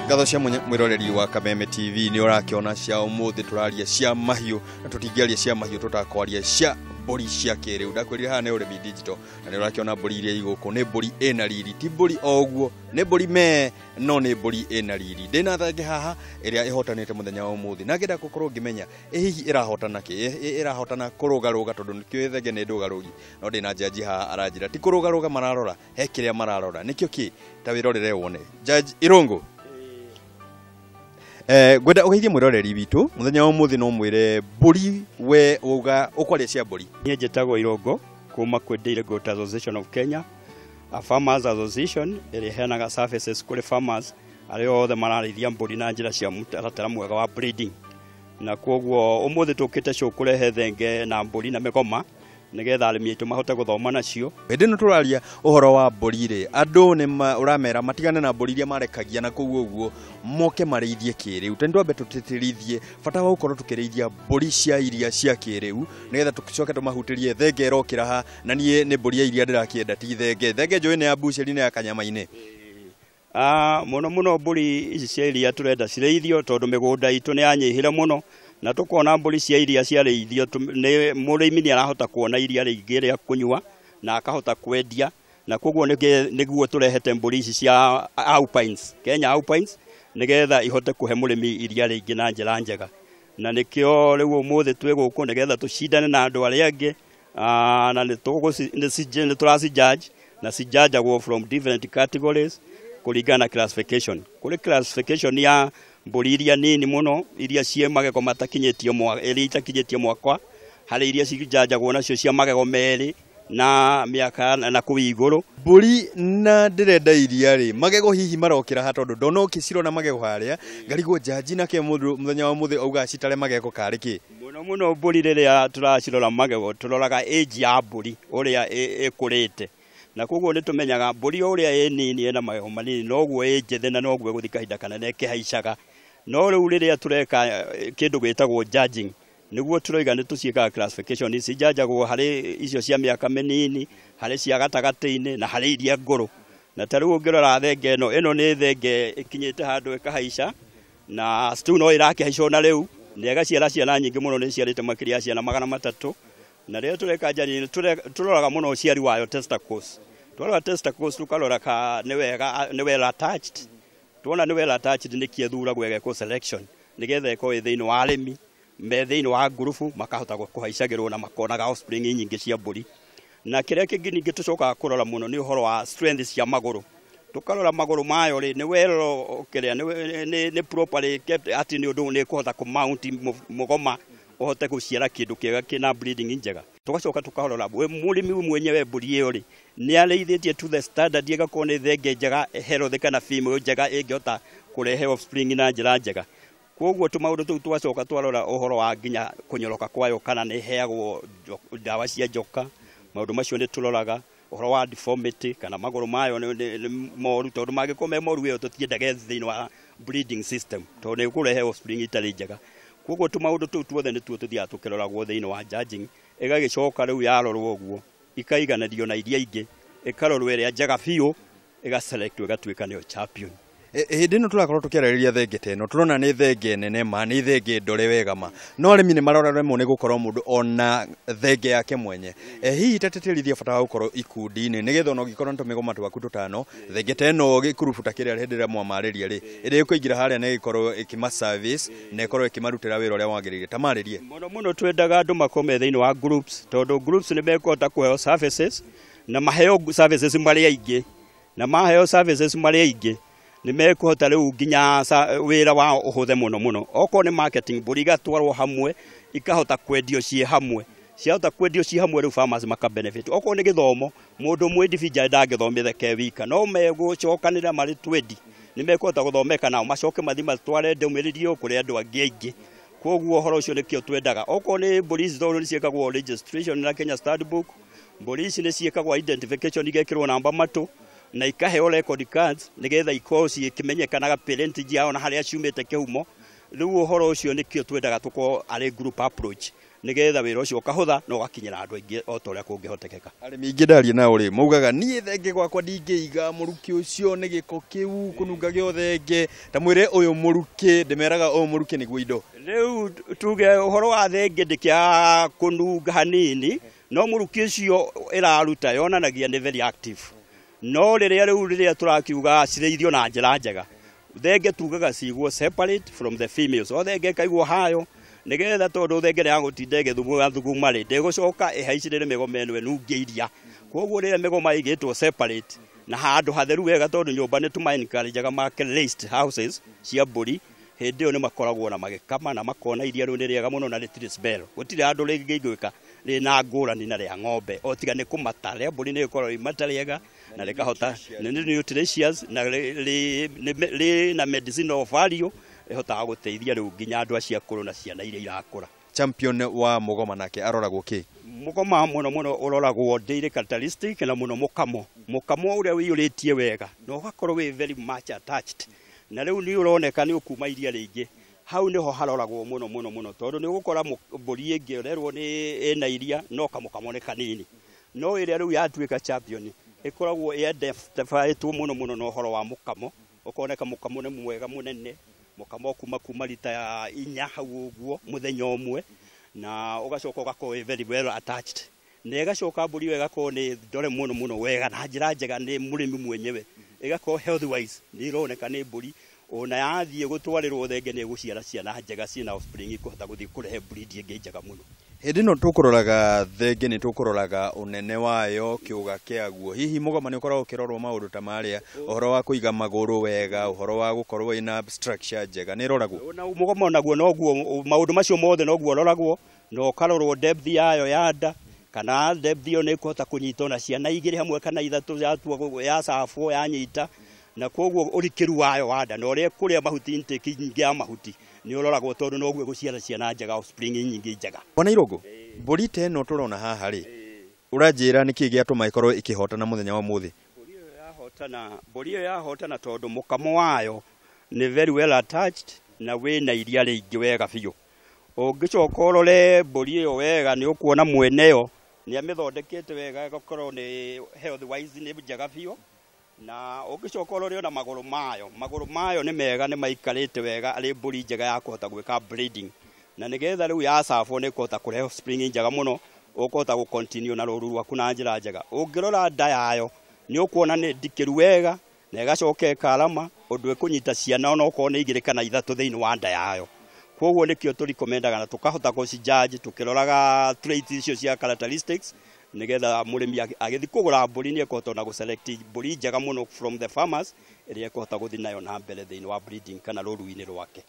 Ngatho cia mwiroreri wa Kameme TV ni urakiona cia umuthi turaria cia mahiu na tutingiaria cia mahiu tutakwaria cia mburi cia kiriu ndakwirira haha ni urimi digital na ni urakiona mburi iria iguku ni mburi ena riri ti mburi oguo ni mburi me no ni mburi ena riri ndina thenge haha iria ihotanite muthenya wa umuthi na ngenda gukorwo ngimenya hihi irahotana ki irahotana kurugaruga tondu nikio thenge ni ndugarugi no ndina jaji haha aranjira ti kurugaruga mararora he kiria mararora nikio ki ta wirorere wone Judge Irungu gwenda ugeithie mwiroreri witu muthenya wa umuthi no mwire mburi we uga ukwaria cia mburi nie njitagwo Irungu kuma kwi Dairy Goat Association of Kenya, a farmers association iri heanaga services kuri farmers ario othe mararithia mburi na njira cia mutaratara mwega wa breeding na koguo umuthi tukite show kurehe thenge na mburi na migoma nigetha arimi aitu mahota guthoma nacio hindi no turaria uhoro wa mburi ri andu ni uramera matigane na mburi iria marekagia na koguo uguo moke marithie kiriu tendo ambe tutitirithie fata wa ukorwo tukirithia mburi cia iria cia kiriu nigetha tukicoke tumahutirie thenge rokira ha na nie ni mburi iria ndirakienda ti thenge njui ni ya busheri ni ya kanyama-ini muno mburi ici cia iria turenda cireithio tondu migunda itu ni anyihire muno na tukona mburi cia iria cia reithio ni murimi ni arahota kuona iria ringi ria kunywa na akahota kwendia na koguo niguo turehete mburi ici cia Alpines Kenya Alpines nigetha ihote kuhe murimi iria ringi na njira njega na nikio riu umuthi twi guku nigetha tucindane na andu aria angi na ni turasi judge na si judge go from different categories kuringana classification kuri classification ya mburi iria nini muno iria cie magego matakinyetio iria itakinyetio mwaka hari iriacijajagwo nacio cia magego meri na miaka na kuwi iguru mburi na ndirenda iria ri magego hihi marokira ha tondu ndona ukicirona magego haria ngarigwo jaji nake muthenya wa muthi auga citare magego kari ki muno mburi riria turacirora magego turoraga age ya mburi uria ikurite na koguo ni tumenyaga mburi uria nini ena magego manini noguo njethe na noguo guthika hinda kana nekehaicaga no riu riria tureka kindu gwitagwo judging niguo turoiga ni tuciikaga classification ici jajagwo hari icio cia miaka minini hari cia gatagati-ini na hari iria nguru na tariu ungirora thenge ino ni thenge ikinyite handu ikahaica na stu no irakihaica na riu nega ciana nyingi muno ni ciarite makiria ciana 300 na riu tureka judging turoraga muno uciari wayo testicles twara testicles tukarora ka ni wega attached tuona ni well attached ni kiethura gwega ko selection nigetha iko thiini wa arimi me thiini wa ngurubu makahota kuhaicagirwo na makonaga offspring nyingi cia mburi na kiria kingi ningi tucoka kurora muno ni uhoro wa strength cia maguru tukarora maguru mayo ri ni welo kiria ni properly kept ati ni undu ni kuhota ku mount mugoma uhote guciara kindu kiega kina breeding njega tugacoka tukarora murimi mwenyewe mburi iyo ri ni areithitie to the standard igakorwo ni thenge njega healthy kana female njega ingihota kurehe offspring na njira njega koguo tumaundu tu twacoka twarora uhoro wa nginya kunyoroka kwayo kana ni heagwo dawa cia njoka maundu macio ni turoraga uhoro wa deformity kana maguru mayo ni moru tondu magikome moru iyo tutiendaga thiini wa breeding system tondu ni kurehe offspring itari njega koguo tumaundu tu tuothe ni tuo tuthia tukiroragwo thiini wa judging igagicoka riu yarorwo uguo ikaiganĩrio na iria ingĩ ikarorwo iria njega biũ igaselect igatuĩka nĩyo champion hindi no turakorwo tukiarĩrĩria thenge teno turona ni thenge nene ma ni thenge ndore wega ma no arimi ni maroraremwo ni gukorwo mundu ona thenge yake mwenye hihi tateterithia fata wa gukorwo ikundi-ini nigetha no gikorwo ntumigoma twaku tutano thenge teno gikurubuta kiria hindira mwamariria ri iri ikuingira haria ni gikorwo ikima service na ikorwo ikimarutira wira uria wagiriire tamaririe muno twendaga andu makome thiini wa groups tondu groups ni mekota kuheo services na maheo services mari aingi na maheo services mari aingi ni mekuhota riu nginya wira wa uhuthe muno oko ni marketing buriga twarwo hamwe ikahota kwendio cie hamwe ciahota kwendio cie hamwe riu farmers maka benefit oko ni githomo mundu mwe individual ndangithomithia kewika no megucokanira mari 20 ni mekuhota guthomeka nao macoke mathima tware ndumiririo kuri andu angi aingi koguo horo ucio nikio twendaga oko ni police though ni ciekagwo registration na Kenya Stud Book police ni ciekagwo identification igekirwo namba matu na ikaheo record cards nigetha ikoci kimenyekanaga parentage yao na haria ciumite kihumo riu uhoro ucio nikio twendaga tuko ari group approach nigetha wira ucio ukahutha no gakinyira andu aingi o ta uria kungihotekeka. Arimi ingi ndaria nao ri maugaga nie thenge gwakwa ndingeiga muruki ucio ni giko kiu kununga giothe ta mwire uyu muruki ndimeraga uyu muruki niguo indo riu tuge uhoro wa thenge ndikia kununga hanini no muruki ucio iraruta yonanagia ni very active no riria turakiuga cireithio na njira njega thenge tugaga cigwo separate from the females o thenge kaigwo hayo nigetha tondu thenge ya gutinda igithuguma ri ndigucoka ihaicirire migoma eno enungie iria koguo riria migoma igitwo separate na handu hatheru wega tondu nyumba ni tuma encourageaga market raised houses cia mburi hindi yo ni makoragwo na magikama na makona iria ru ni riega muno na ritiri smell gutire handu ringigwika ri na ngurani na ria ng'ombe o tiga ni kumata ria mburi ni ikorwo imata riega na rikahota ni nutritious na ri na medicinal value ihotaga guteithia riu nginya andu acia kuru na ciana iria irakura. Champion wa mugoma nake aroragwo ki mugoma muno uroragwo dairy characteristic na muno mukamo uria wiyuritie wega no gakorwo we very much attached na riu ni uroneka ni ukuma iria ringi hau niho haroragwo muno tondu ni gukora mburi ingi urerwo ni ena iria no kamukamo ni kanini no iria riu yatuika champion ikoragwo identified muno no horo wa mukamo ukoneka mukamo ni mwega munene mukamo kuma lita ya 4 hau uguo muthenya umwe na ugacoka ugakorwo very well attached na igacoka mburi wega ko ni ndore muno wega na njira njega ni murimi mwenyewe igakorwo health wise ni ironeka ni mburi ona yathie gutwarirwo thenge ni guciara ciana njega ciina offspring kuhota guthii kurehe breed ingi njega muno. Hindi no tukuroraga thenge ni tukuroraga unene wayo kiuga kiaguo hihi mugoma ni ukoragwo kirorwo maundu ta maria uhoro wa kuiga maguru wega uhoro wa gukorwo ina structure njega ni roragwo na mugoma naguo noguo maundu macio mothe noguo roragwo no karorwo depth yayo ya nda kana depth yo ni kuhota kunyita na ciana igiri hamwe kana ithatu yatua ya safu yanyita na koguo urikiru wayo wanda no ria kuria mahuti intake nyingi ya mahuti ni uroragwo tondu noguo guciara ciana njega offspring nyingi njega. Bona Irogo mburi te no turona haha ri uranjira niki giatuma ikorwo ikihotana muthenya wa muthi mburi yo yahotana tondu mukamo wayo ni very well attached na wina iria ringi wega biu ungicoka urore mburi yo wega ni ukuona mweneyo ni amithondekete wega igakorwo ni health wise ni njega biu na ugicoka urore na maguru mayo ni mega ni maikarite wega ari mburi njega ya kuhota gwika breeding na nigetha riu ya safo ni kuhota kurehe offspring njega muno ukuhota gu continue na ruru rwaku na njira njega ungirora nda yayo ni ukuona ni ndikiru wega na igacoka ikarama undu ikunyita ciana ona ukorwo ni igiri kana ithatu thiini wa nda yayo koguo nikio turikomendaga na tukahota gucijudge tukiroraga traits icio cia characteristics nigetha murimi agithi kugura mburi ni ekuhota na guselect mburi njega muno from the farmers iria ekuhota guthi nayo na mbere thiini wa breeding kana ruru-ini rwake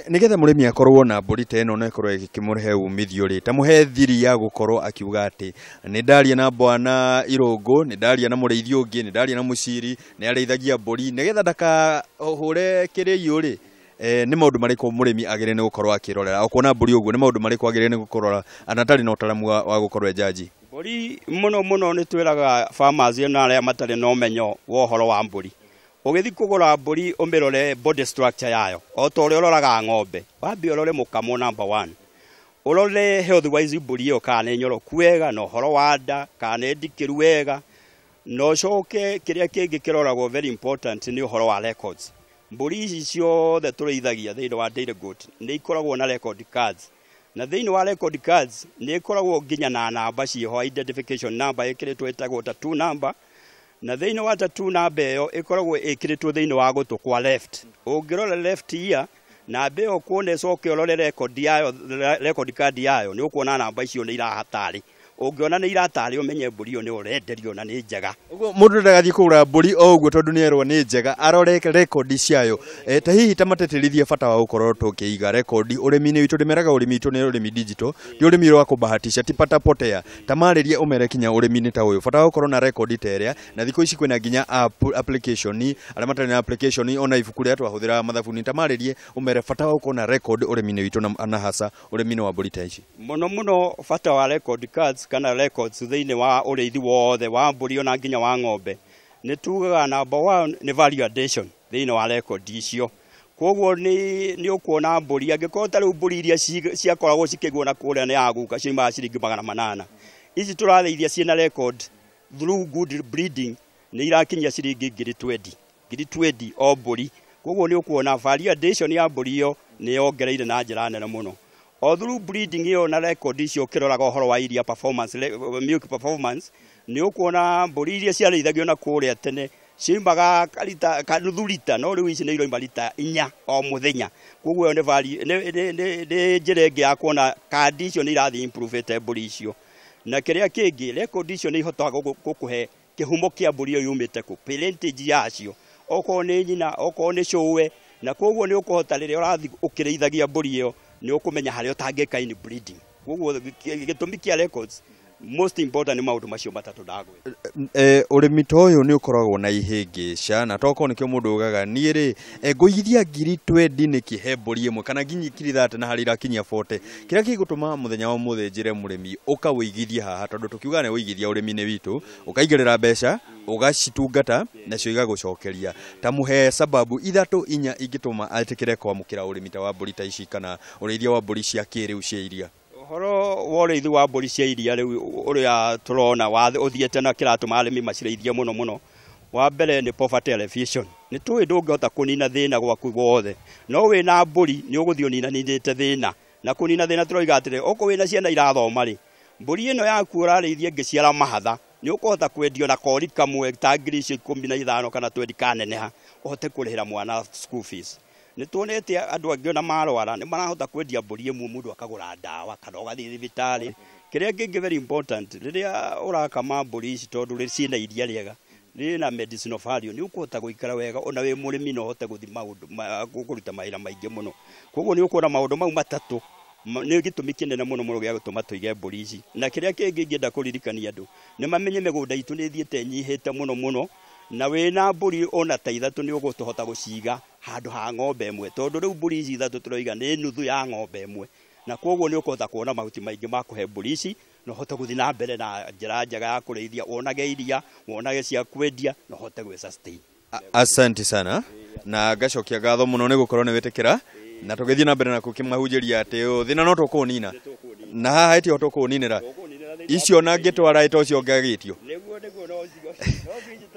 nigetha murimi akorwo na mburi te no nekorwo ikimurhe umithio ri ta muhe thiri ya gukorwo akiuga ati ni ndaria na bwana Irogo ni ndaria na mureithio ungi ni ndaria na muciri ni areithagia mburi nigetha ndaka hure kiriyo ri ni maundu mariko murimi agire ni gukorwo akirorera ukona mburi uguo ni maundu mariko agire ni gukorora anatari na utaramu wa gukorwo jaji mburi muno ni twiraga farmers na aria matari no menyo wo horo wa mburi ugithi kugura mburi umirore body structure yayo o to uri uroraga ng'ombe wambi urore mukamo number 1 urore health wise mburi yo kana nyoroku wega no horo wa nda kana ndikiru wega no coke kiria kingi kiroragwo very important ni horo wa records mburi ici ciothe tureithagia thiini wa dairy goat ni ikoragwo na record cards na thiini wa record cards ni ikoragwo nginya na namba ciho identification number ikiritwo itagwo tattoo number na thiini wa tattoo number yo ikoragwo ikiritwo thiini wa gutu kwa left ungirora left ear na beo kuone coke urore record card yayo ni ukuona namba icio ni irahatari ungiona ni iratari umenye mburi yo ni urenderio na ni njega uguo mundu ndagathie kugura mburi o uguo tondu ni erwo ni njega arore record ciayo ta hihi tamateterithie bata wa gukorwo tukiiga record urimi-ini witu ndimeraga urimi witu ni urimi digital ni urimi wa kubahatisha tipata potea tamariria umere kinya urimi-ini ta uyu bata wa gukorwo na record teria na thiko ici kwina nginya application aria matari na application ona ibuku ria twahuthira mathabuni tamaririe umere bata wa gukorwo na record urimi-ini witu na hasa urimi-ini wa mburi ta ici muno bata wa record cards kana records thiini wa ureithi wothe wa mburi ona nginya wa ng'ombe ni tugaga number 1 ni value addition thiini wa record icio koguo ni ukuona mburi angĩkorwo ta rĩu mburi iria ciakoragwo cikĩguo na kũrĩa nĩ yaguka ciumaga ciringi 800 ici tũrathĩithia ciĩna record through good breeding nĩ irakinyia ciringi 20,000 o mburi. Koguo ni ukuona variation ya mburi iyo ni yongereire na njĩra nene mũno. O through breeding iyo na record icio ũkĩroraga ũhoro wa iria performance, milk performance, ni ukuona mburi iria ciarĩithagio na kũrĩa tene ciumaga nuthu lita, no rĩu ici nĩ iroima lita 4 o mũthenya. Koguo nĩ njĩra ĩngĩ ya kuona kandi icio nĩ irathiĩ improvete mburi icio. Na kĩrĩa kĩngĩ record icio nĩ ihotaga gũkũhe kĩhumo kĩa mburi iyo yumĩte kũ, parentage yacio, okorwo nĩ nyina, okorwo nĩ cũwe, na koguo nĩ ũkũhota rĩrĩa ũrathiĩ ũkĩrĩithagia mburi iyo nĩ ũkũmenya harĩa ũtangĩka in breeding. Koguo gĩtũmi kĩa records most important nĩ maũndũ macio matatũ ndagwĩ. Ũrĩmi ta ũyũ nĩ ũkoragwo na ihĩngĩca, na tokorwo nĩkĩo mũndũ ugaga niĩ rĩ ngũithia 20,000 nĩ kĩhe mbũri ĩmwe kana nginya 30 na harĩ irakinyia 40. Kĩrĩa kĩgũtũma mũthenya wa mũthĩ njĩre mũrĩmi ũkawĩigithia haha, tondũ tũkiuga nĩ wĩigithia ũrĩmi-inĩ witũ ũkaigĩrĩra mbeca ũgacitungata nacio igagũcokeria. Ta mũhe sababu 3-4 ingĩtũma atĩkĩre kwamũkĩra ũrĩmi ta wa mbũri ta ici kana ũrĩithia wa mbũri cia kĩrĩu cia iria. Horo wa ũrĩithi wa mbũri cia iria rĩu ũrĩa tũrona ũthiĩte na kĩratũma arĩmi macirĩithie mũno. Wa mbere nĩ poverty alleviation. Nĩ tũĩ ndũngĩhota kũnina thĩna gwaku guothe, no wĩna mbũri nĩ ũgũthiĩ ũninanĩte thĩna. Na kũnina thĩna tũroiga atĩrĩ, okorwo wĩna ciana irathoma rĩ, mbũri ĩno yaku ũrarĩithia ĩngĩciara mahatha nĩ ũkũhota kwendio na kori kamwe ta 15,000 kana 20 kaneneha ũhote kũrĩhĩra mwana school fees. Nĩ tuonete andũ angĩ ona marwara nĩ marahota kwendia mbũri ĩmwe mũndũ akagũra ndawa kana ũgathiĩ thibitarĩ. Kĩrĩa kĩngĩ very important rĩrĩa ũrakama mbũri ici tondũ ciĩna iria rĩega rĩna medicinal value, nĩ ũkũhota gũikara wega ona wĩ mũrĩmi no ũhote gũthiĩ maũndũ kũruta mawĩra maingĩ mũno. Koguo nĩ ũkuona maũndũ mau matatũ nĩ gĩtũmi kĩnene mũno gĩa gũtũma tũige mbũri ici. Na kĩrĩa kĩngĩ ingĩenda kũririkania andũ nĩ mamenye mĩgũnda itũ nĩ ĩthiĩte ĩnyihĩte mũno, na wĩna mbũri ona ta 3 nĩ ũgũtũhota gũciga handũ ha ng'ombe ĩmwe, tondũ rĩu mbũri ici 3 tũroiga nĩ nuthu ya ng'ombe ĩmwe. Na koguo nĩ ũkũhota kuona mahuti maingĩ ma kũhe mbũri ici na ũhote gũthiĩ na mbere na njĩra njega ya kũrĩithia, wonage iria, wonage cia kwendia na ũhote gwĩ sustain. Asante sana na ngacokia ngatho mũno nĩ gũkorwo nĩ wĩtĩkĩra na tũgĩthiĩ na mbere na gũkĩmahunjĩria atĩ thĩna no tũkũnina na haha ĩtio tũkũninĩra icio na ngĩtwara ĩto cio ngagĩtio.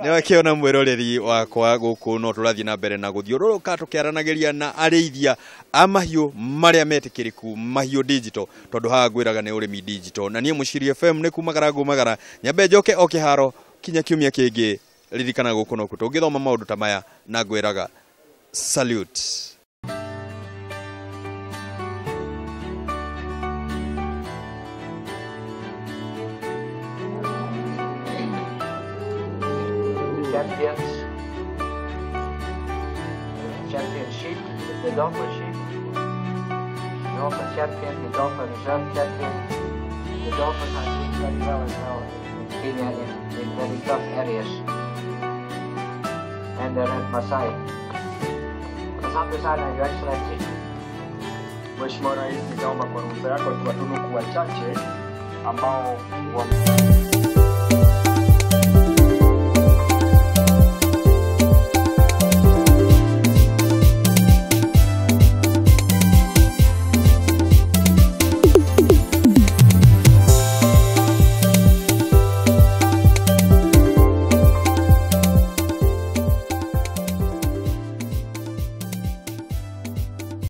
Nĩ wakĩona mwĩroreri wakwa gũkũ no tũrathiĩ na mbere na gũthiũrũrũka tũkĩaranagĩria na arĩithia a mahiũ marĩa metĩkĩrĩku mahiũ digital, tondũ haha ngwĩraga nĩ ũrĩmi digital. Na niĩ Mũciri FM nĩ kumagara ngumagara nyambe njoke o kĩharo kinya kiumia kĩngĩ, ririkana gũkũ no tũngĩthoma maũndũ ta maya na ngwĩraga salute. Championship, the Dolphin sheep, Dolphin champion, the Dolphin reserve champion. The Dolphin has been very well as well in Kenya in very tough areas. And they're at Masai. Asante sana, Your Excellency. Mheshimiwa Rais, nitaomba kwa ruhusa yako tuwatunuku wachache ambao